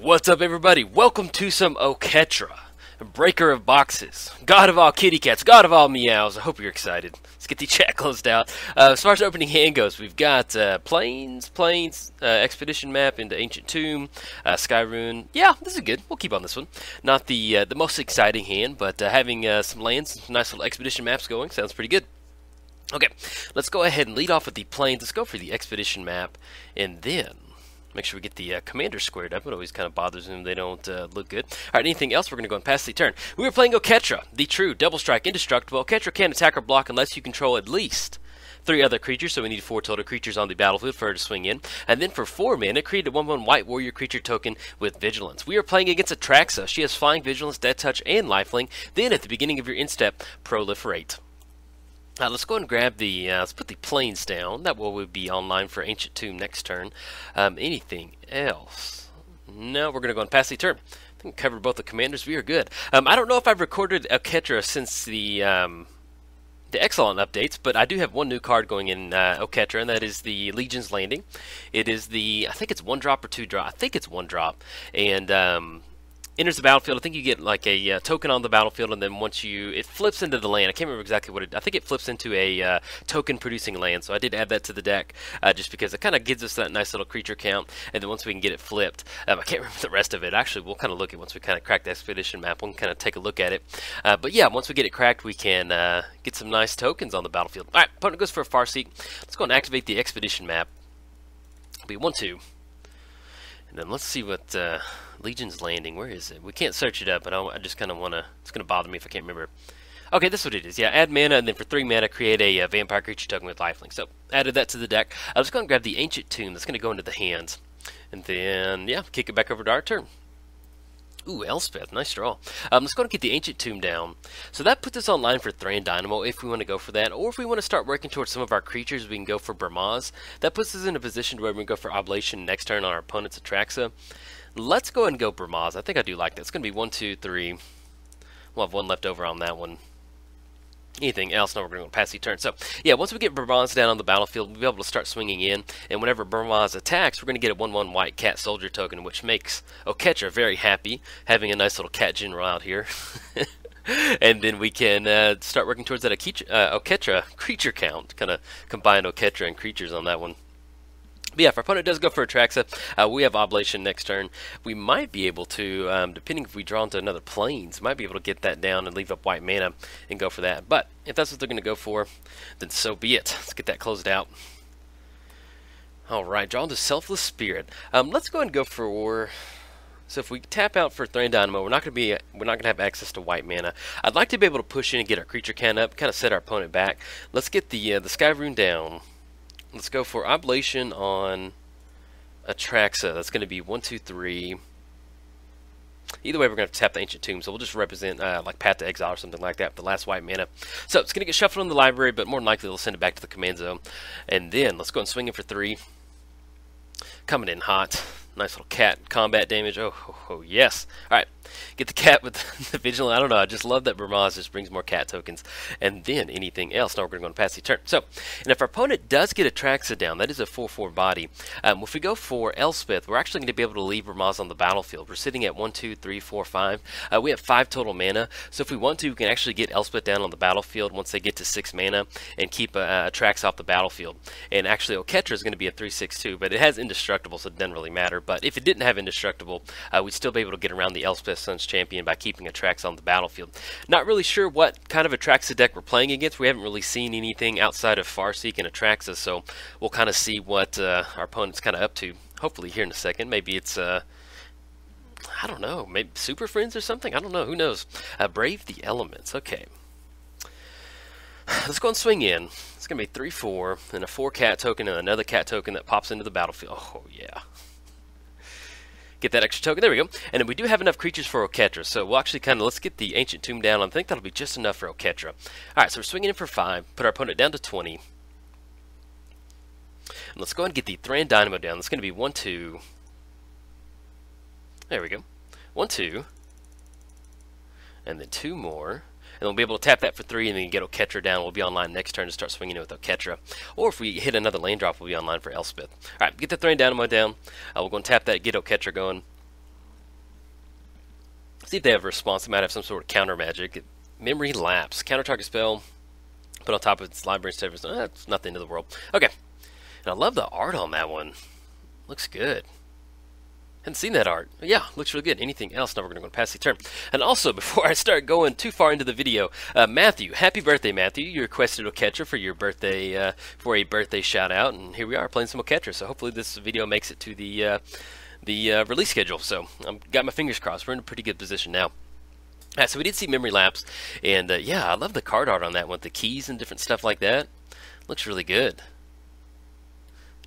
What's up, everybody? Welcome to some Oketra, breaker of boxes, god of all kitty cats, god of all meows. I hope you're excited. Let's get the chat closed out. As far as opening hand goes, we've got plains, expedition map into ancient tomb, sky rune. Yeah, this is good. We'll keep on this one. Not the most exciting hand, but having some lands, some nice little expedition maps going sounds pretty good. Okay, let's go ahead and lead off with the plains. Let's go for the expedition map, and then make sure we get the commander squared up. It always kind of bothers them they don't look good. Alright, anything else? We're going to go and pass the turn. We were playing Oketra, the true double strike indestructible. Oketra can't attack or block unless you control at least 3 other creatures, so we need 4 total creatures on the battlefield for her to swing in. And then for 4 mana, create a 1/1 white warrior creature token with vigilance. We are playing against Atraxa. She has flying, vigilance, death touch, and lifelink. Then at the beginning of your instep, proliferate. Let's go ahead and grab the, let's put the plains down. That will be online for Ancient Tomb next turn. Anything else? No, we're going to go and pass the turn. I think we covered both the commanders. We are good. I don't know if I've recorded Oketra since the Exelon updates, but I do have one new card going in Oketra, and that is the Legion's Landing. It is the, I think it's 1 drop or 2 drop. I think it's 1 drop. And enters the battlefield. I think you get like a token on the battlefield, and then once it flips into the land. I can't remember exactly what I think it flips into a token producing land, so I did add that to the deck just because it kind of gives us that nice little creature count, and then once we can get it flipped, I can't remember the rest of it. Actually, we'll kind of look at once we kind of crack the expedition map, we'll kind of take a look at it. But yeah, once we get it cracked, we can get some nice tokens on the battlefield. Alright, opponent goes for a Farseek. Let's go and activate the expedition map. It'll be 1/2. And then let's see what Legion's Landing, where is it? We can't search it up, but I just kind of want to, it's going to bother me if I can't remember. Okay, this is what it is. Yeah, add mana, and then for 3 mana, create a vampire creature token with lifelink. So, added that to the deck. I was going to grab the Ancient Tomb. That's going to go into the hands. And then, yeah, kick it back over to our turn. Ooh, Elspeth, nice draw. Let's go and get the Ancient Tomb down. So that puts us online for Thran Dynamo if we want to go for that. Or if we want to start working towards some of our creatures, we can go for Burmaz. That puts us in a position where we can go for Oblation next turn on our opponent's Atraxa. Let's go ahead and go Burmaz. I think I do like that. It's going to be 1, 2, 3. We'll have 1 left over on that one. Anything else? No, we're going to pass the turn. So, yeah, once we get Burmaz down on the battlefield, we'll be able to start swinging in. And whenever Burmaz attacks, we're going to get a 1/1 white cat soldier token, which makes Oketra very happy, having a nice little cat general out here. And then we can start working towards that Oketra creature count. Kind of combine Oketra and creatures on that one. But yeah, if our opponent does go for Atraxa, we have Oblation next turn. We might be able to, depending if we draw into another plains, might be able to get that down and leave up white mana and go for that. But if that's what they're going to go for, then so be it. Let's get that closed out. Alright, draw into Selfless Spirit. Let's go ahead and go for... So if we tap out for Thran Dynamo, we're not going to have access to white mana. I'd like to be able to push in and get our creature count up, kind of set our opponent back. Let's get the Sky Rune down. Let's go for Oblation on Atraxa. That's going to be 1, 2, 3. Either way, we're going to have to tap the Ancient Tomb, so we'll just represent like Path to Exile or something like that, the last white mana. So it's going to get shuffled in the library, but more than likely they'll send it back to the command zone. And then let's go and swing in for 3. Coming in hot. Nice little cat combat damage. Oh, yes. Alright. Get the cat with the Vigilant. I don't know. I just love that Burmaz just brings more cat tokens. And then anything else. Now we're going to go and pass the turn. So, and if our opponent does get Atraxa down, that is a 4/4 body. If we go for Elspeth, we're actually going to be able to leave Burmaz on the battlefield. We're sitting at 1, 2, 3, 4, 5. We have 5 total mana. So if we want to, we can actually get Elspeth down on the battlefield once they get to 6 mana and keep Atraxa off the battlefield. And actually, Oketra is going to be a 3/6 but it has Indestructible, so it doesn't really matter. But if it didn't have Indestructible, we'd still be able to get around the Elspeth Sun's Champion by keeping Atraxa on the battlefield. Not really sure what kind of Atraxa deck we're playing against. We haven't really seen anything outside of Farseek and Atraxa, so we'll kind of see what our opponent's kind of up to. Hopefully here in a second. Maybe it's, I don't know, maybe Super Friends or something? I don't know. Who knows? Brave the Elements. Okay. Let's go and swing in. It's going to be 3/4, and a 4 cat token and another cat token that pops into the battlefield. Oh, yeah. Get that extra token. There we go. And then we do have enough creatures for Oketra. So we'll actually kind of, let's get the Ancient Tomb down. I think that'll be just enough for Oketra. Alright, so we're swinging in for 5. Put our opponent down to 20. And let's go ahead and get the Thran Dynamo down. That's going to be 1, 2. There we go. 1, 2. And then 2 more. And we'll be able to tap that for 3 and then get Oketra down. We'll be online next turn to start swinging it with Oketra. Or if we hit another lane drop, we'll be online for Elspeth. Alright, get the Thran Dynamo down. We'll go and tap that, get Oketra going. See if they have a response. They might have some sort of counter magic. Memory lapse. Counter target spell. Put on top of its library instead of that's not the end of the world. Okay. And I love the art on that one. Looks good. Hadn't seen that art. Yeah, looks really good. Anything else? Now we're going to go past the turn. And also, before I start going too far into the video, Matthew, happy birthday, Matthew. You requested Oketra for your birthday, for a birthday shout out, and here we are playing some Oketra. So hopefully this video makes it to the release schedule. So I've got my fingers crossed. We're in a pretty good position now. So we did see memory lapse, and yeah, I love the card art on that one, the keys and different stuff like that. Looks really good.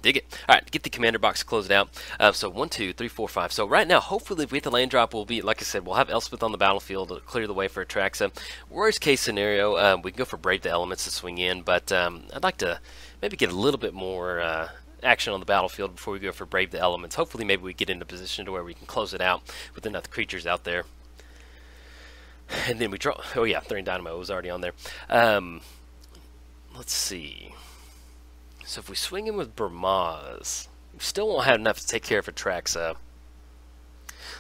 Dig it. All right, get the commander box closed out. So 1, 2, 3, 4, 5. So right now, hopefully, if we hit the land drop, we'll be, like I said, we'll have Elspeth on the battlefield to clear the way for Atraxa. Worst case scenario, we can go for Brave the Elements to swing in, but I'd like to maybe get a little bit more action on the battlefield before we go for Brave the Elements. Hopefully, maybe we get into a position to where we can close it out with enough creatures out there. And then we draw. Oh yeah, Thorium Dynamo was already on there. Let's see. So if we swing in with Burmaz, we still won't have enough to take care of Atraxa.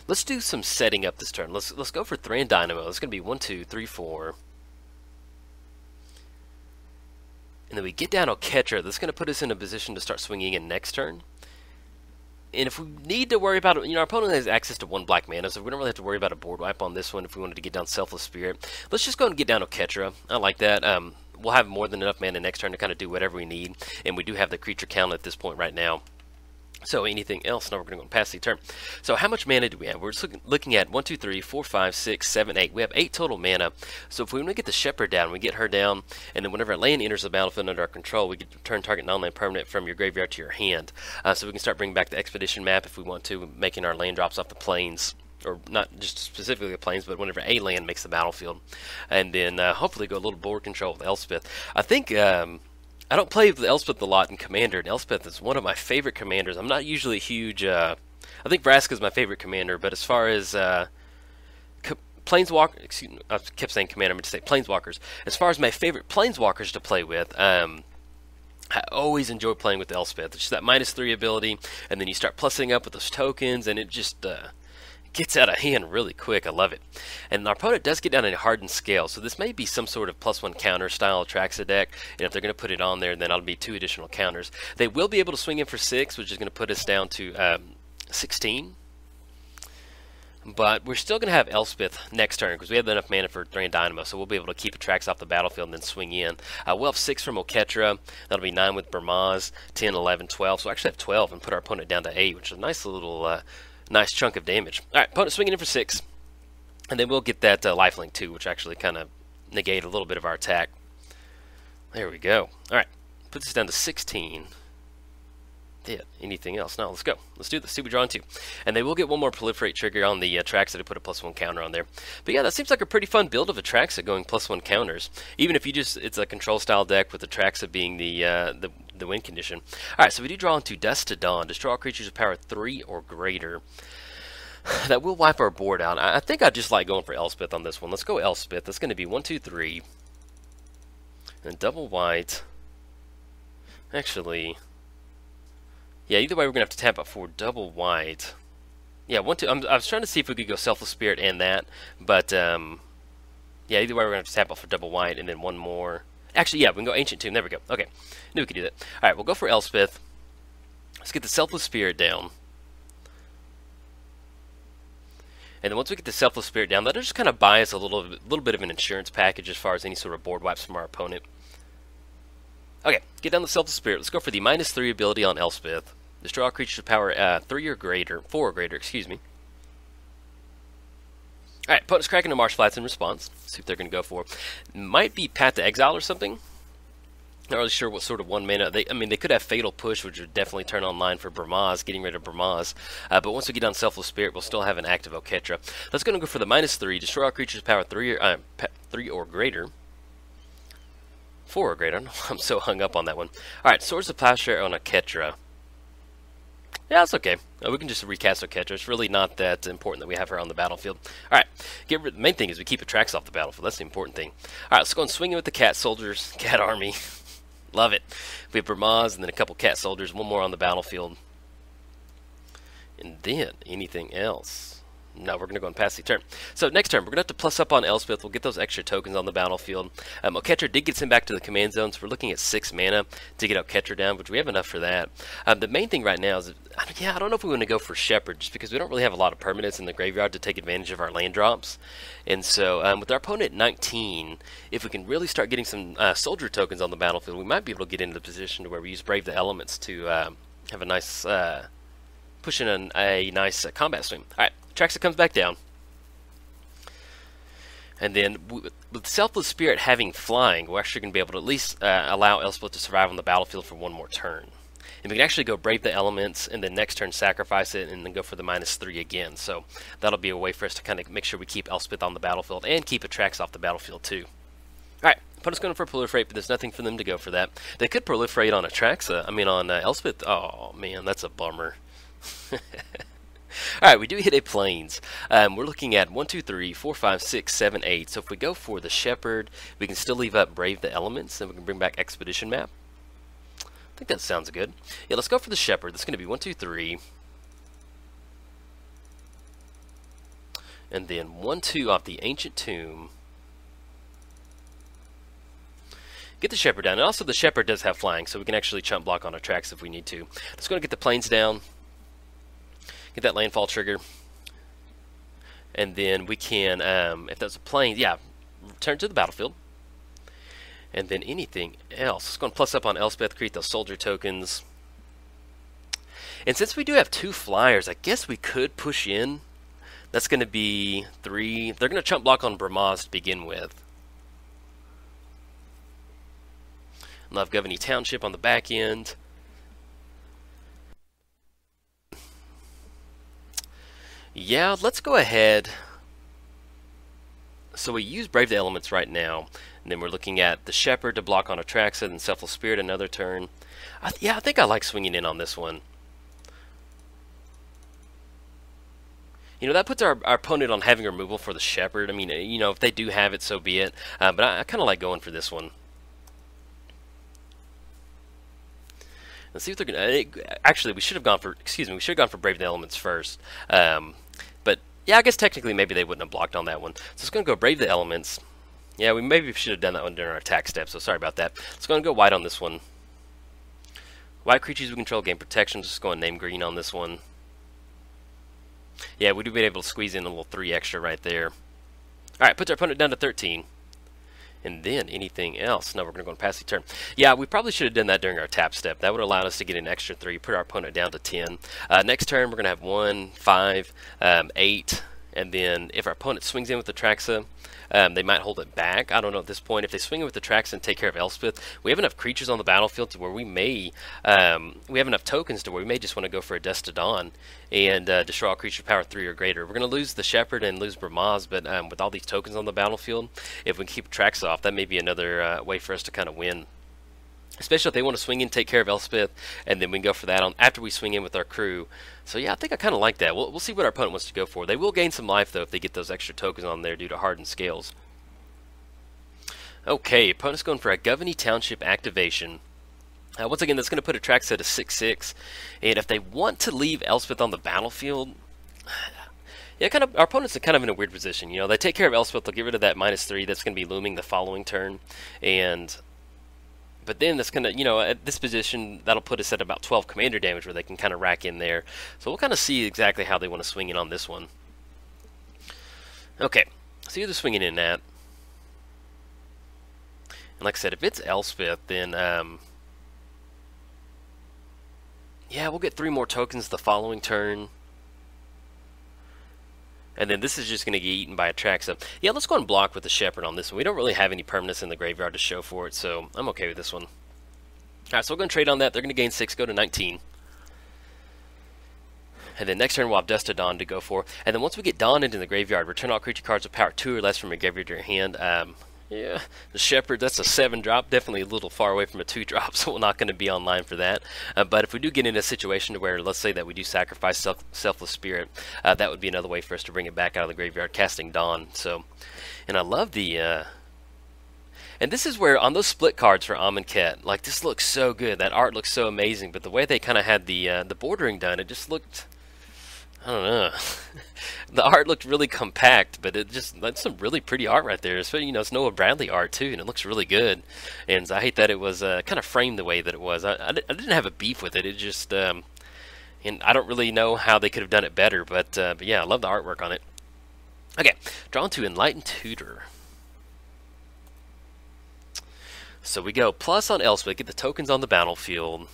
Let's do some setting up this turn. Let's go for Thorium Dynamo. It's going to be 1, 2, 3, 4. And then we get down Oketra. That's going to put us in a position to start swinging in next turn. And if we need to worry about it, you know, our opponent has access to 1 black mana, so we don't really have to worry about a board wipe on this one if we wanted to get down Selfless Spirit. Let's just go and get down Oketra. I like that. We'll have more than enough mana next turn to kind of do whatever we need, and we do have the creature count at this point right now. So anything else? Now we're going to go past the turn. So how much mana do we have? We're just looking at 1, 2, 3, 4, 5, 6, 7, 8. We have 8 total mana. So if we want to get the Shepherd down, we get her down, and then whenever a land enters the battlefield under our control, we get to return target non-land permanent from your graveyard to your hand. So we can start bringing back the Expedition map if we want to, making our land drops off the plains. Or not just specifically the plains, but whenever a land makes the battlefield. And then hopefully go a little board control with Elspeth. I think I don't play with Elspeth a lot in Commander, and Elspeth is one of my favorite commanders. I'm not usually a huge... I think Vraska is my favorite commander, but as far as Planeswalker... Excuse me, I kept saying commander, I meant to say Planeswalkers. As far as my favorite Planeswalkers to play with... I always enjoy playing with Elspeth. It's just that -3 ability, and then you start plussing up with those tokens, and it just... gets out of hand really quick. I love it. And our opponent does get down a hardened scale, so this may be some sort of +1 counter style Atraxa deck, and if they're going to put it on there, then that'll be 2 additional counters. They will be able to swing in for 6, which is going to put us down to 16. But we're still going to have Elspeth next turn because we have enough mana for Thorium Dynamo, so we'll be able to keep Atraxa off the battlefield and then swing in. We'll have 6 from Oketra. That'll be 9 with Burmaz, 10, 11, 12. So we actually have 12 and put our opponent down to 8, which is a nice little... nice chunk of damage. Alright, opponent swinging in for 6. And then we'll get that lifelink too, which actually kind of negate a little bit of our attack. There we go. Alright, puts us down to 16. Yeah, anything else? No, let's go. Let's do this. See, we draw on 2. And they will get 1 more proliferate trigger on the Atraxa to put a +1 counter on there. But yeah, that seems like a pretty fun build of Atraxa going +1 counters. Even if you just, it's a control style deck with Atraxa being the win condition. Alright, so we do draw into Dusk to Dawn. Destroy all creatures of power 3 or greater. That will wipe our board out. I think I just like going for Elspeth on this one. Let's go Elspeth. That's going to be 1, 2, 3. And double white. Actually... yeah, either way we're going to have to tap out for double white. Yeah, 1, 2. I was trying to see if we could go Selfless Spirit and that. But, yeah, either way we're going to have to tap out for double white and then 1 more. Actually, yeah, we can go Ancient Tomb. There we go. Okay, knew we could do that. Alright, we'll go for Elspeth. Let's get the Selfless Spirit down. And then once we get the Selfless Spirit down, that'll just kind of buy us a little bit of an insurance package as far as any sort of board wipes from our opponent. Okay, get down the Selfless Spirit. Let's go for the -3 ability on Elspeth. Destroy all creatures of power 4 or greater, excuse me. Alright, opponent's cracking the Marsh Flats in response. See what they're going to go for. Might be Path to Exile or something. Not really sure what sort of 1 mana. I mean, they could have Fatal Push, which would definitely turn online for Burmaz, getting rid of Burmaz. But once we get on Selfless Spirit, we'll still have an active Oketra. Let's go for the -3. Destroy all creatures of power 3 or greater. 4 or greater. I'm so hung up on that one. Alright, Swords of Plowshare on Oketra. Yeah, that's okay. We can just recast Oketra. It's really not that important that we have her on the battlefield. Alright, the main thing is we keep Atraxa off the battlefield. That's the important thing. Alright, let's go and swing in with the Cat Soldiers. Cat Army. Love it. We have Burmaz and then a couple Cat Soldiers. 1 more on the battlefield. And then, anything else? No, we're going to go and pass the turn. So next turn, we're going to have to plus up on Elspeth. We'll get those extra tokens on the battlefield. Oketra did get sent back to the command zone, so we're looking at 6 mana to get Oketra down, which we have enough for that. The main thing right now is, I don't know if we want to go for Shepherd, just because we don't really have a lot of permanents in the graveyard to take advantage of our land drops. And so with our opponent at 19, if we can really start getting some soldier tokens on the battlefield, we might be able to get into the position to where we use Brave the Elements to have a nice, push in a nice combat swing. Alright. Atraxa comes back down, and then with Selfless Spirit having flying, we're actually going to be able to at least allow Elspeth to survive on the battlefield for one more turn. And we can actually go Brave the Elements, and then next turn sacrifice it, and then go for the -3 again. So that'll be a way for us to kind of make sure we keep Elspeth on the battlefield, and keep Atraxa off the battlefield too. Alright, opponent's going for Proliferate, but there's nothing for them to go for that. They could Proliferate on Atraxa, on Elspeth. Oh man, that's a bummer. Alright, we do hit a Plains. We're looking at 1, 2, 3, 4, 5, 6, 7, 8. So if we go for the Shepherd, we can still leave up Brave the Elements, and we can bring back Expedition Map. I think that sounds good. Yeah, let's go for the Shepherd. That's going to be 1, 2, 3. And then 1, 2 off the Ancient Tomb. Get the Shepherd down. And also the Shepherd does have flying, so we can actually chump block on our tracks if we need to. Let's go and get the Plains down. Get that landfall trigger, and then we can, if that's a plane, yeah, return to the battlefield. And then anything else, it's going to plus up on Elspeth, create those soldier tokens. And since we do have 2 flyers, I guess we could push in. That's going to be 3. They're going to chump block on Bramaz to begin with. Love Governey Township on the back end. Yeah, let's go ahead. So we use Brave the Elements right now, and then we're looking at the Shepherd to block on Atraxa, and Selfless Spirit another turn. Yeah, I think I like swinging in on this one. You know, that puts our opponent on having removal for the Shepherd. I mean, you know, if they do have it, so be it. But I kind of like going for this one. Let's see what they're gonna. Actually, we should have gone for. Excuse me. We should have gone for Brave the Elements first. But yeah, I guess technically maybe they wouldn't have blocked on that one. So it's gonna go Brave the Elements. Yeah, we maybe should have done that one during our attack step. So sorry about that. Let's go and go white on this one. White creatures we control gain protection. Just go and name green on this one. Yeah, we do be able to squeeze in a little 3 extra right there. All right, puts our opponent down to 13. And then anything else? No, we're going to go and pass the turn. Yeah, we probably should have done that during our tap step. That would allow us to get an extra 3, put our opponent down to 10. Next turn, we're going to have 1, 5, 8, and then if our opponent swings in with the Atraxa, they might hold it back. I don't know at this point. If they swing in with the Atraxa and take care of Elspeth, we have enough creatures on the battlefield to where we may, we have enough tokens to where we may just want to go for a Dust to Dawn and destroy all creature power 3 or greater. We're going to lose the Shepherd and lose Bramaz, but with all these tokens on the battlefield, if we can keep Atraxa off, that may be another way for us to kind of win. Especially if they want to swing in, take care of Elspeth, and then we can go for that on after we swing in with our crew. So yeah, I think I kind of like that. We'll see what our opponent wants to go for. They will gain some life, though, if they get those extra tokens on there due to hardened scales. Okay, opponent's going for a Governey Township activation. Once again, that's going to put Atraxa to 6/6. And if they want to leave Elspeth on the battlefield, yeah, our opponents are kind of in a weird position. You know, they take care of Elspeth, they'll get rid of that -3 that's going to be looming the following turn. But then that's going to, you know, at this position, that'll put us at about 12 commander damage where they can kind of rack in there. So we'll kind of see exactly how they want to swing in on this one. Okay, so you're swinging in that. And like I said, if it's Elspeth, then, yeah, we'll get 3 more tokens the following turn. And then this is just going to get eaten by Atraxa. Yeah, let's go and block with the Shepherd on this one. We don't really have any permanents in the graveyard to show for it, so I'm okay with this one. Alright, so we're going to trade on that. They're going to gain 6, go to 19. And then next turn we'll have Dust to Dawn to go for. And then once we get Dawn into the graveyard, return all creature cards with power 2 or less from your graveyard to your hand. Yeah, the Shepherd, that's a 7-drop, definitely a little far away from a 2-drop, so we're not going to be online for that. But if we do get in a situation where, let's say that we do sacrifice Selfless Spirit, that would be another way for us to bring it back out of the graveyard, casting Dawn. So, and I love the, and this is where, on those split cards for Amonkhet, like, this looks so good, that art looks so amazing, but the way they kind of had the bordering done, it just looked, I don't know. The art looked really compact, but that's some really pretty art right there. Especially, you know, it's Noah Bradley art too, and it looks really good. And I hate that it was kind of framed the way that it was. I didn't have a beef with it. It just, and I don't really know how they could have done it better. But yeah, I love the artwork on it. Okay, drawn to Enlightened Tutor. So we go plus on Elspeth, get the tokens on the battlefield.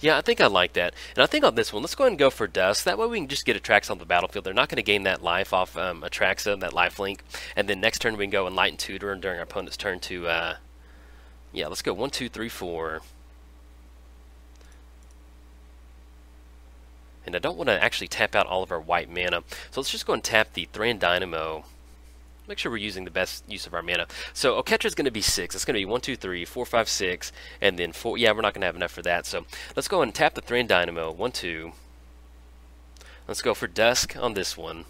Yeah, I think I like that. And I think on this one, let's go ahead and go for Dusk. That way we can just get Atraxa on the battlefield. They're not going to gain that life off Atraxa, that life link. And then next turn we can go Enlightened Tutor, and during our opponent's turn to, yeah, let's go 1, 2, 3, 4. And I don't want to actually tap out all of our white mana. So let's just go and tap the Thran Dynamo. Make sure we're using the best use of our mana. So Oketra is going to be 6. It's going to be 1, 2, 3, 4, 5, 6, and then 4. Yeah, we're not going to have enough for that. So let's go and tap the Thran Dynamo. 1, 2. Let's go for Dusk on this one.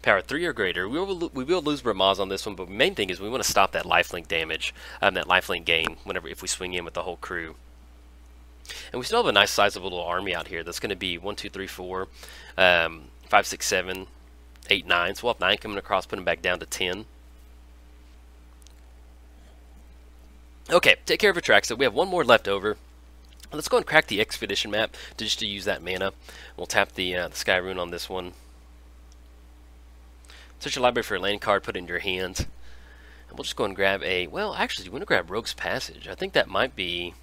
Power 3 or greater. We will lose Ramaz on this one, but the main thing is we want to stop that lifelink damage, that lifelink gain if we swing in with the whole crew. And we still have a nice sizable little army out here. That's going to be 1, 2, 3, 4. 5, 6, 7, 8, 9. So we'll have 9 coming across, put them back down to 10. Okay, take care of Atraxa. We have one more left over. Let's go and crack the Expedition map to use that mana. We'll tap the Sky Rune on this one. Search your library for a land card, put it in your hand. And we'll just go and grab a... Well, actually, we want to grab Rogue's Passage. I think that might be...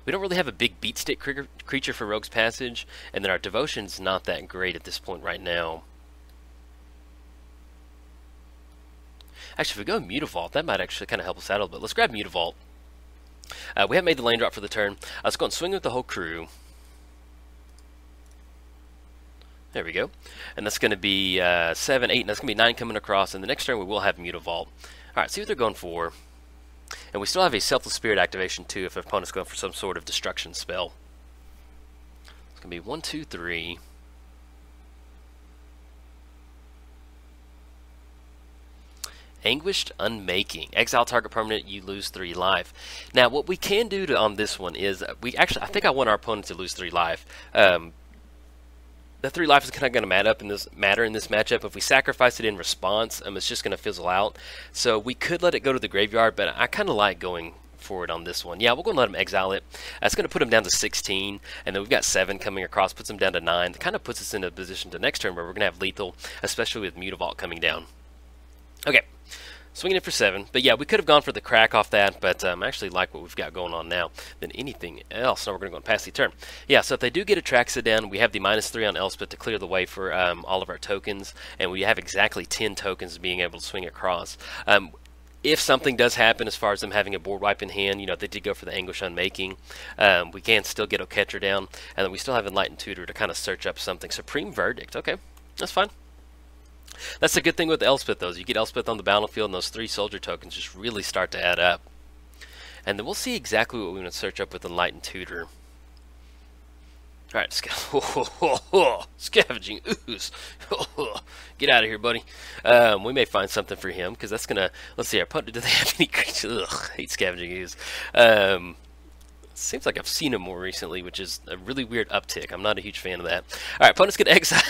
We don't really have a big beat stick creature for Rogue's Passage, and then our Devotion's not that great at this point right now. Actually, if we go Mutavault, that might actually kind of help us out a little bit. Let's grab Mutavault. We haven't made the land drop for the turn. Let's go and swing with the whole crew. There we go. And that's going to be 7, 8, and that's going to be 9 coming across, and the next turn we will have Mutavault. Alright, see what they're going for. And we still have a Selfless Spirit activation too if our opponent's going for some sort of destruction spell. It's going to be 1, 2, 3. Anguished Unmaking. Exile target permanent, you lose 3 life. Now what we can do on this one is, I think I want our opponent to lose 3 life. The 3 life is kind of going to matter in this matchup. If we sacrifice it in response, it's just going to fizzle out. So we could let it go to the graveyard, but I kind of like going forward on this one. Yeah, we're going to let him exile it. That's going to put him down to 16, and then we've got 7 coming across, puts him down to 9. It kind of puts us in a position to next turn where we're going to have lethal, especially with Mutavault coming down. Okay. Swinging it for 7. But yeah, we could have gone for the crack off that, but I actually like what we've got going on now than anything else. Now we're going to go and pass the turn. Yeah, so if they do get Atraxa down, we have the -3 on Elspeth to clear the way for all of our tokens, and we have exactly 10 tokens being able to swing across. If something does happen as far as them having a board wipe in hand, you know, if they did go for the Anguish Unmaking, we can still get Oketra down, and then we still have Enlightened Tutor to kind of search up something. Supreme Verdict, okay, that's fine. That's the good thing with Elspeth, though, is you get Elspeth on the battlefield, and those 3 soldier tokens just really start to add up. And then we'll see exactly what we want to search up with Enlightened Tutor. Alright, Scavenging Ooze. Get out of here, buddy. We may find something for him, because that's going to... Let's see, our opponent, do they have any creatures? Ugh, I hate Scavenging Ooze. Seems like I've seen him more recently, which is a really weird uptick. I'm not a huge fan of that. Alright, opponent's going to exile...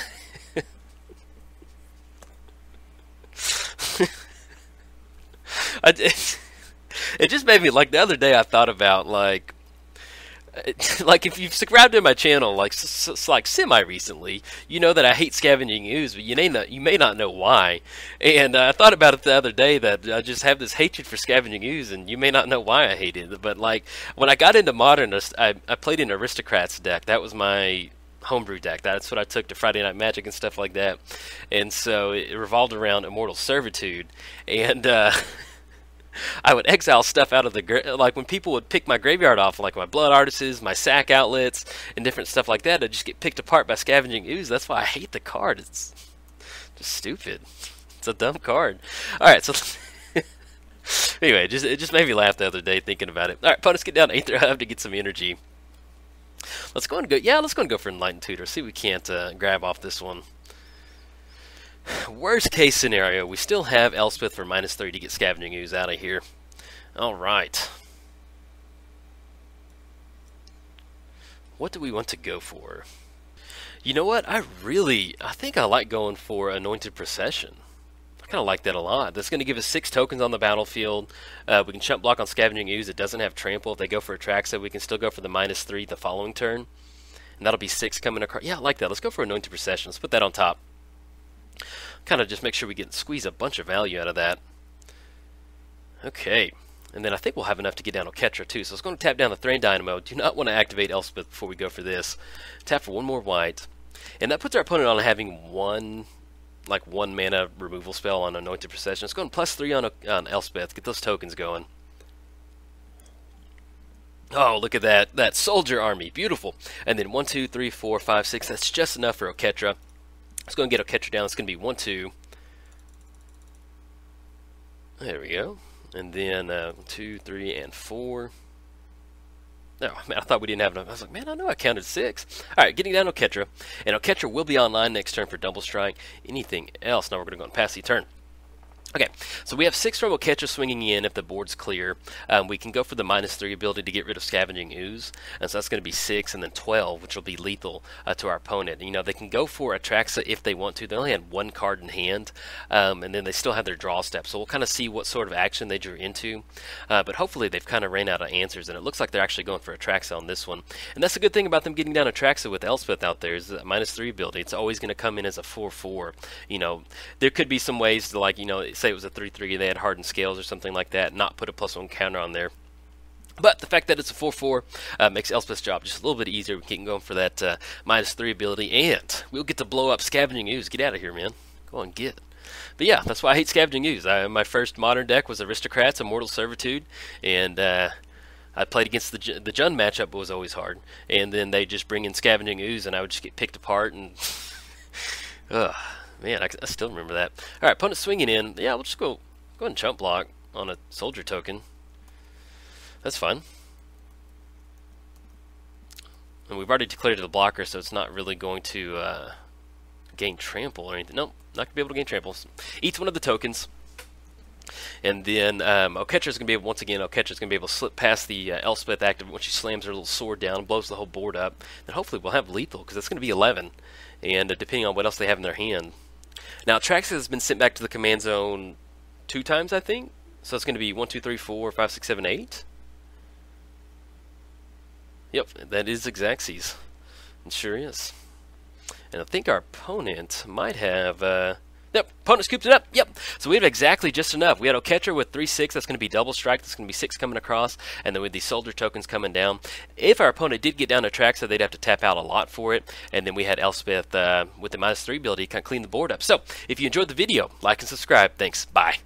It just made me, like, the other day I thought about, like if you've subscribed to my channel, like semi-recently, you know that I hate Scavenging Ooze, but you may not know why. And I thought about it the other day, that I just have this hatred for Scavenging Ooze, and you may not know why I hate it. But, like, when I got into Modern, I played an Aristocrats deck. That was my homebrew deck. That's what I took to Friday Night Magic and stuff like that. And so it revolved around Immortal Servitude. And I would exile stuff out of the... Like, when people would pick my graveyard off, like my Blood Artists, my Sack Outlets, and different stuff like that, I'd just get picked apart by Scavenging Ooze. That's why I hate the card. It's just stupid. It's a dumb card. Alright, so... Anyway, it just made me laugh the other day thinking about it. Alright, opponents get down to 8th to get some energy. Let's go and go. Yeah, let's go and go for Enlightened Tutor. See if we can't grab off this one. Worst case scenario, we still have Elspeth for -3 to get Scavenging Ooze out of here. All right. what do we want to go for? You know what? I think I like going for Anointed Procession. I kind of like that a lot. That's going to give us 6 tokens on the battlefield. We can chump block on Scavenging Ooze. It doesn't have Trample. If they go for Atraxa, we can still go for the -3 the following turn. And that'll be 6 coming across. Yeah, I like that. Let's go for Anointed Procession. Let's put that on top. Kind of just make sure we squeeze a bunch of value out of that. Okay. And then I think we'll have enough to get down Oketra too. So it's going to tap down the Thrain Dynamo. Do not want to activate Elspeth before we go for this. Tap for 1 more white. And that puts our opponent on having one mana removal spell on Anointed Procession. It's going +3 on Elspeth. Get those tokens going. Oh, look at that. That soldier army. Beautiful. And then 1, 2, 3, 4, 5, 6. That's just enough for Oketra. Let's go and get Oketra down. It's going to be 1, 2. There we go. And then 2, 3, and 4. Oh, man, I thought we didn't have enough. I was like, man, I know I counted 6. All right, getting down Oketra. And Oketra will be online next turn for Double Strike. Anything else? Now we're going to go and pass the turn. Okay, so we have 6 from Oketra swinging in if the board's clear. We can go for the -3 ability to get rid of Scavenging Ooze, and so that's going to be 6 and then 12, which will be lethal to our opponent. You know, they can go for Atraxa if they want to. They only had 1 card in hand, and then they still have their draw step, so we'll kind of see what sort of action they drew into. But hopefully they've kind of ran out of answers, and it looks like they're actually going for Atraxa on this one. And that's the good thing about them getting down Atraxa with Elspeth out there is that -3 ability. It's always going to come in as a 4/4. You know, there could be some ways to, like, you know, say it was a 3/3, they had hardened scales or something like that, not put a +1 counter on there. But the fact that it's a 4/4 makes Elspeth's job just a little bit easier. We can go for that -3 ability, and we'll get to blow up Scavenging Ooze. Get out of here, man. Go on, get. But yeah, that's why I hate Scavenging Ooze. My first modern deck was Aristocrats, Immortal Servitude, and I played against the Jund matchup, but was always hard. And then they just bring in Scavenging Ooze, and I would just get picked apart, and ugh. Man, I still remember that. All right, opponent swinging in. Yeah, we'll just go ahead and chump block on a soldier token. That's fine. And we've already declared it a blocker, so it's not really going to gain trample or anything. Nope, not going to be able to gain trample. Eats one of the tokens. And then Oketra's going to be able, once again, Oketra's going to be able to slip past the Elspeth active when she slams her little sword down and blows the whole board up. And hopefully we'll have lethal, because that's going to be 11. And depending on what else they have in their hand. Now, Atraxa has been sent back to the command zone 2 times, I think. So it's going to be 1, 2, 3, 4, 5, 6, 7, 8. Yep, that is Xaxes. It sure is. And I think our opponent might have... Yep, opponent scoops it up. Yep. So we have exactly just enough. We had Oketra with 3/6. That's going to be double strike. That's going to be 6 coming across. And then with these soldier tokens coming down. If our opponent did get down to Atraxa, they'd have to tap out a lot for it. And then we had Elspeth with the -3 ability kind of clean the board up. So if you enjoyed the video, like and subscribe. Thanks. Bye.